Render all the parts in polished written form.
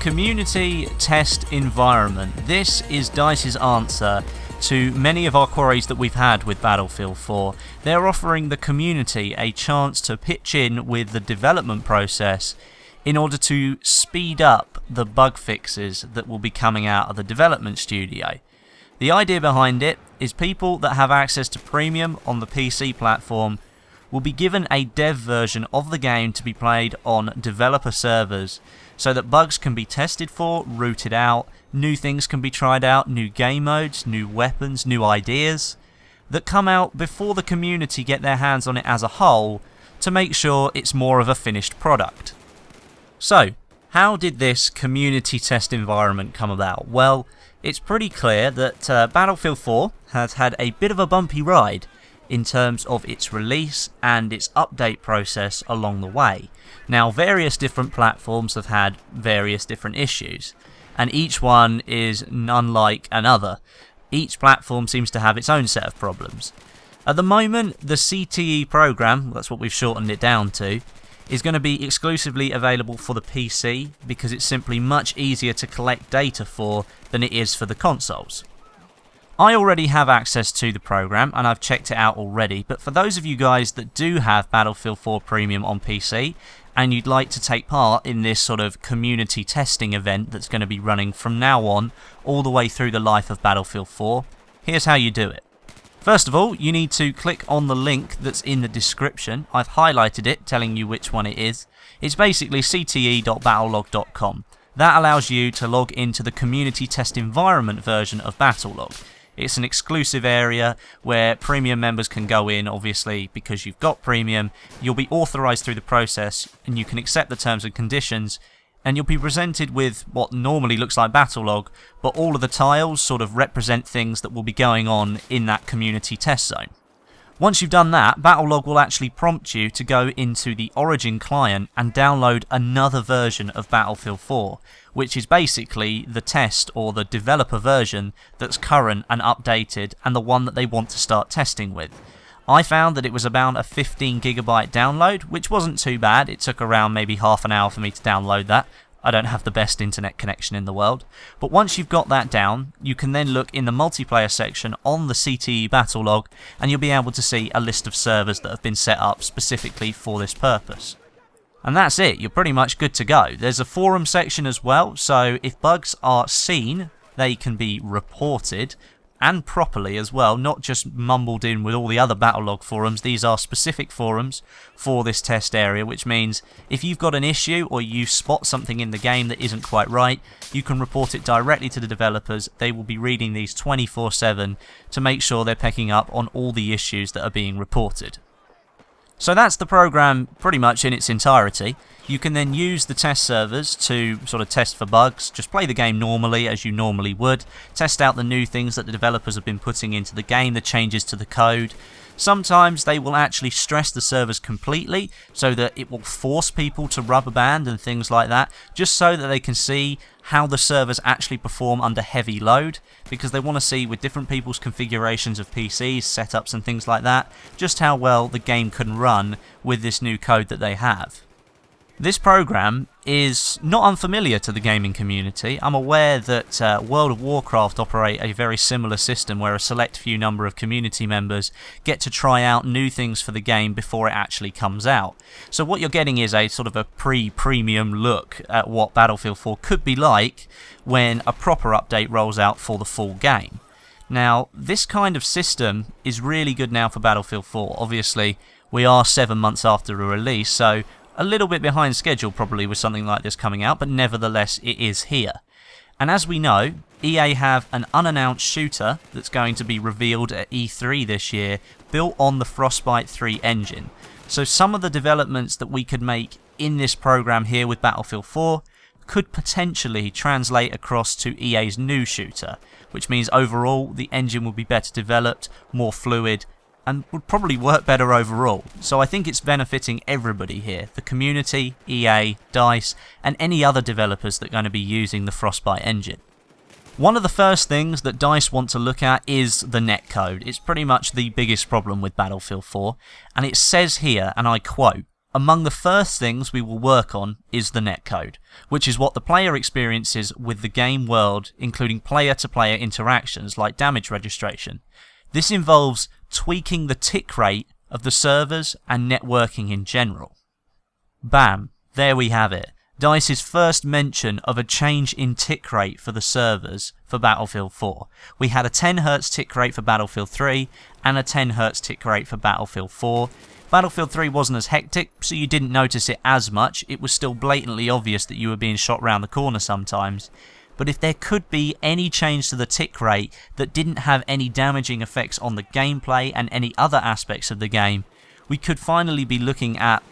community test environment. This is DICE's answer to many of our queries that we've had with Battlefield 4. They're offering the community a chance to pitch in with the development process in order to speed up the bug fixes that will be coming out of the development studio. The idea behind it is people that have access to Premium on the PC platform will be given a dev version of the game to be played on developer servers so that bugs can be tested for, rooted out, new things can be tried out, new game modes, new weapons, new ideas that come out before the community get their hands on it as a whole to make sure it's more of a finished product. So, how did this community test environment come about? Well, it's pretty clear that Battlefield 4 has had a bit of a bumpy ride in terms of its release and its update process along the way. Now, various different platforms have had various different issues, and each one is unlike another. Each platform seems to have its own set of problems. At the moment, the CTE program, that's what we've shortened it down to, is going to be exclusively available for the PC because it's simply much easier to collect data for than it is for the consoles. I already have access to the program and I've checked it out already, but for those of you guys that do have Battlefield 4 Premium on PC and you'd like to take part in this sort of community testing event that's going to be running from now on all the way through the life of Battlefield 4, here's how you do it. First of all, you need to click on the link that's in the description. I've highlighted it, telling you which one it is. It's basically cte.battlelog.com. That allows you to log into the community test environment version of Battlelog. It's an exclusive area where Premium members can go in, obviously, because you've got Premium. You'll be authorized through the process, and you can accept the terms and conditions, and you'll be presented with what normally looks like Battlelog, but all of the tiles sort of represent things that will be going on in that community test zone. Once you've done that, Battlelog will actually prompt you to go into the Origin client and download another version of Battlefield 4, which is basically the test or the developer version that's current and updated and the one that they want to start testing with. I found that it was about a 15GB download, which wasn't too bad. It took around maybe half an hour for me to download that. I don't have the best internet connection in the world. But once you've got that down, you can then look in the multiplayer section on the CTE Battlelog and you'll be able to see a list of servers that have been set up specifically for this purpose. And that's it, you're pretty much good to go. There's a forum section as well, so if bugs are seen, they can be reported, and properly as well, not just mumbled in with all the other Battlelog forums. These are specific forums for this test area, which means if you've got an issue or you spot something in the game that isn't quite right, you can report it directly to the developers. They will be reading these 24/7 to make sure they're picking up on all the issues that are being reported. So that's the program pretty much in its entirety. You can then use the test servers to sort of test for bugs, just play the game normally as you normally would, test out the new things that the developers have been putting into the game, the changes to the code. Sometimes they will actually stress the servers completely so that it will force people to rubber band and things like that, just so that they can see how the servers actually perform under heavy load, because they want to see with different people's configurations of PCs, setups and things like that, just how well the game can run with this new code that they have. This program is not unfamiliar to the gaming community. I'm aware that World of Warcraft operate a very similar system where a select few number of community members get to try out new things for the game before it actually comes out. So what you're getting is a sort of a pre-premium look at what Battlefield 4 could be like when a proper update rolls out for the full game. Now, this kind of system is really good now for Battlefield 4. Obviously, we are 7 months after a release, so a little bit behind schedule probably with something like this coming out, but nevertheless it is here. And as we know, EA have an unannounced shooter that's going to be revealed at E3 this year, built on the Frostbite 3 engine. So some of the developments that we could make in this program here with Battlefield 4 could potentially translate across to EA's new shooter, which means overall the engine will be better developed, more fluid, and would probably work better overall. So I think it's benefiting everybody here, the community, EA, DICE, and any other developers that are going to be using the Frostbite engine. One of the first things that DICE want to look at is the netcode. It's pretty much the biggest problem with Battlefield 4, and it says here, and I quote, Among the first things we will work on is the netcode, which is what the player experiences with the game world, including player-to-player interactions like damage registration. This involves tweaking the tick rate of the servers and networking in general. Bam, there we have it. DICE's first mention of a change in tick rate for the servers for Battlefield 4. We had a 10Hz tick rate for Battlefield 3 and a 10Hz tick rate for Battlefield 4. Battlefield 3 wasn't as hectic, so you didn't notice it as much. It was still blatantly obvious that you were being shot round the corner sometimes. But if there could be any change to the tick rate that didn't have any damaging effects on the gameplay and any other aspects of the game, we could finally be looking at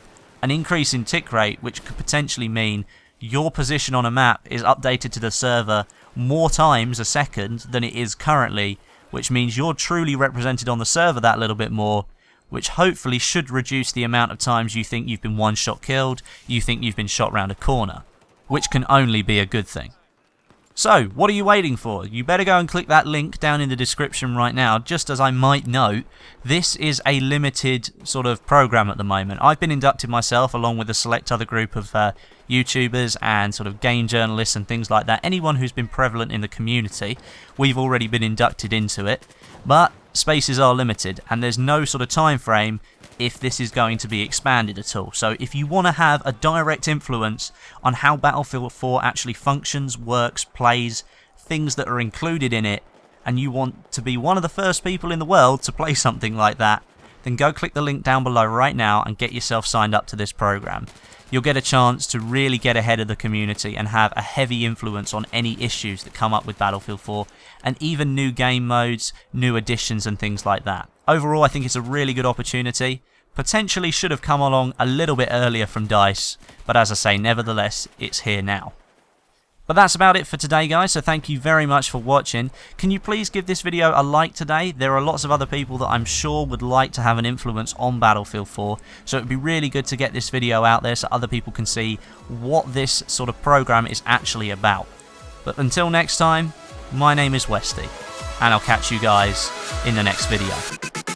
an increase in tick rate, which could potentially mean your position on a map is updated to the server more times a second than it is currently, which means you're truly represented on the server that little bit more, which hopefully should reduce the amount of times you think you've been one-shot killed, you think you've been shot round a corner, which can only be a good thing. So, what are you waiting for? You better go and click that link down in the description right now. Just as I might note, this is a limited sort of program at the moment. I've been inducted myself along with a select other group of YouTubers and sort of game journalists and things like that. Anyone who's been prevalent in the community, we've already been inducted into it. But spaces are limited and there's no sort of time frame if this is going to be expanded at all. So if you want to have a direct influence on how Battlefield 4 actually functions, works, plays, things that are included in it, and you want to be one of the first people in the world to play something like that, then go click the link down below right now and get yourself signed up to this program. You'll get a chance to really get ahead of the community and have a heavy influence on any issues that come up with Battlefield 4 and even new game modes, new additions and things like that. Overall, I think it's a really good opportunity. Potentially should have come along a little bit earlier from DICE, but as I say, nevertheless, it's here now. But that's about it for today, guys, so thank you very much for watching. Can you please give this video a like today? There are lots of other people that I'm sure would like to have an influence on Battlefield 4, so it would be really good to get this video out there so other people can see what this sort of program is actually about. But until next time, my name is Westy, and I'll catch you guys in the next video.